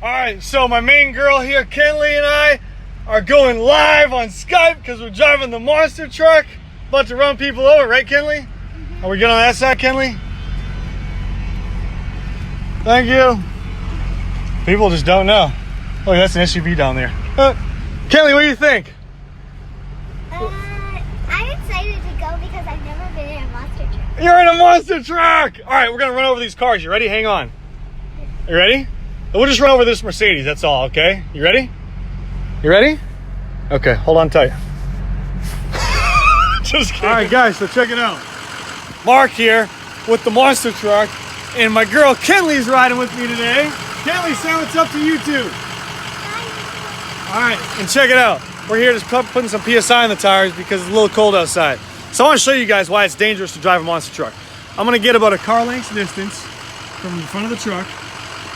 Alright, so my main girl here, Kinley, and I are going live on Skype because we're driving the monster truck. About to run people over, right, Kinley? Mm-hmm. Are we good on that side, Kinley? Thank you. People just don't know. Look, that's an SUV down there. Kinley, what do you think? I'm excited to go because I've never been in a monster truck. You're in a monster truck! Alright, we're gonna run over these cars. You ready? Hang on. You ready? We'll just run over this Mercedes, that's all, okay? You ready? You ready? Okay, hold on tight. Just kidding. Alright guys, so check it out. Mark here with the monster truck, and my girl Kinley's riding with me today. Kinley, say what's up to YouTube. Alright, and check it out. We're here just putting some PSI on the tires because it's a little cold outside. So I want to show you guys why it's dangerous to drive a monster truck. I'm going to get about a car length distance from the front of the truck.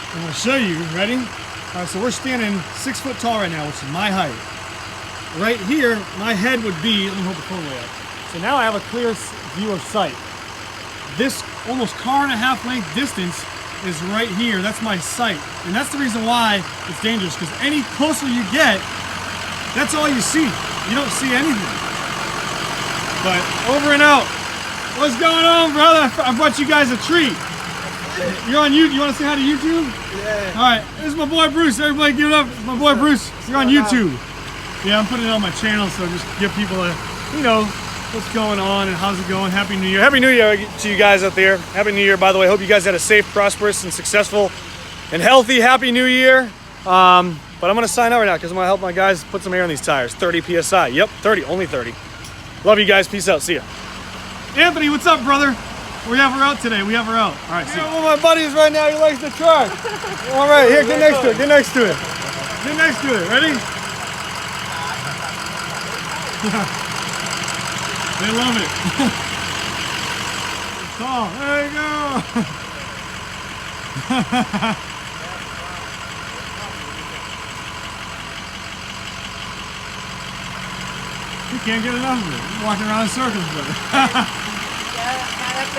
I'm going to show you, ready? All right, so we're standing 6 foot tall right now, which is my height. Right here, my head would be, let me hold the phone way up. So now I have a clear view of sight. This almost car and a half length distance is right here. That's my sight. And that's the reason why it's dangerous, because any closer you get, that's all you see. You don't see anything. But over and out. What's going on, brother? I brought you guys a treat. You're on YouTube. You want to say hi to YouTube? Yeah. All right. This is my boy Bruce. Everybody give it up. It's my boy Bruce. You're on YouTube. Yeah, I'm putting it on my channel, so just give people a, you know, what's going on and how's it going. Happy New Year. Happy New Year to you guys out there. Happy New Year, by the way. Hope you guys had a safe, prosperous, and successful and healthy Happy New Year. But I'm going to sign out right now because I'm going to help my guys put some air on these tires. 30 PSI. Yep, 30. Only 30. Love you guys. Peace out. See ya. Anthony, what's up, brother? We have her out today. We have her out. All right, see ya. One of my buddies right now. He likes the truck. All right, here, get next to it. Get next to it. Get next to it. Ready? They love it. Tall. There you go. You can't get enough of it. You're walking around in circles with it.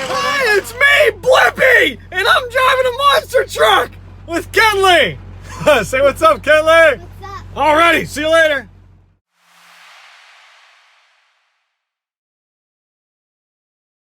Hi, it's me, Blippi, and I'm driving a monster truck with Kinley. Say what's up, Kinley. What's up? Alrighty, see you later.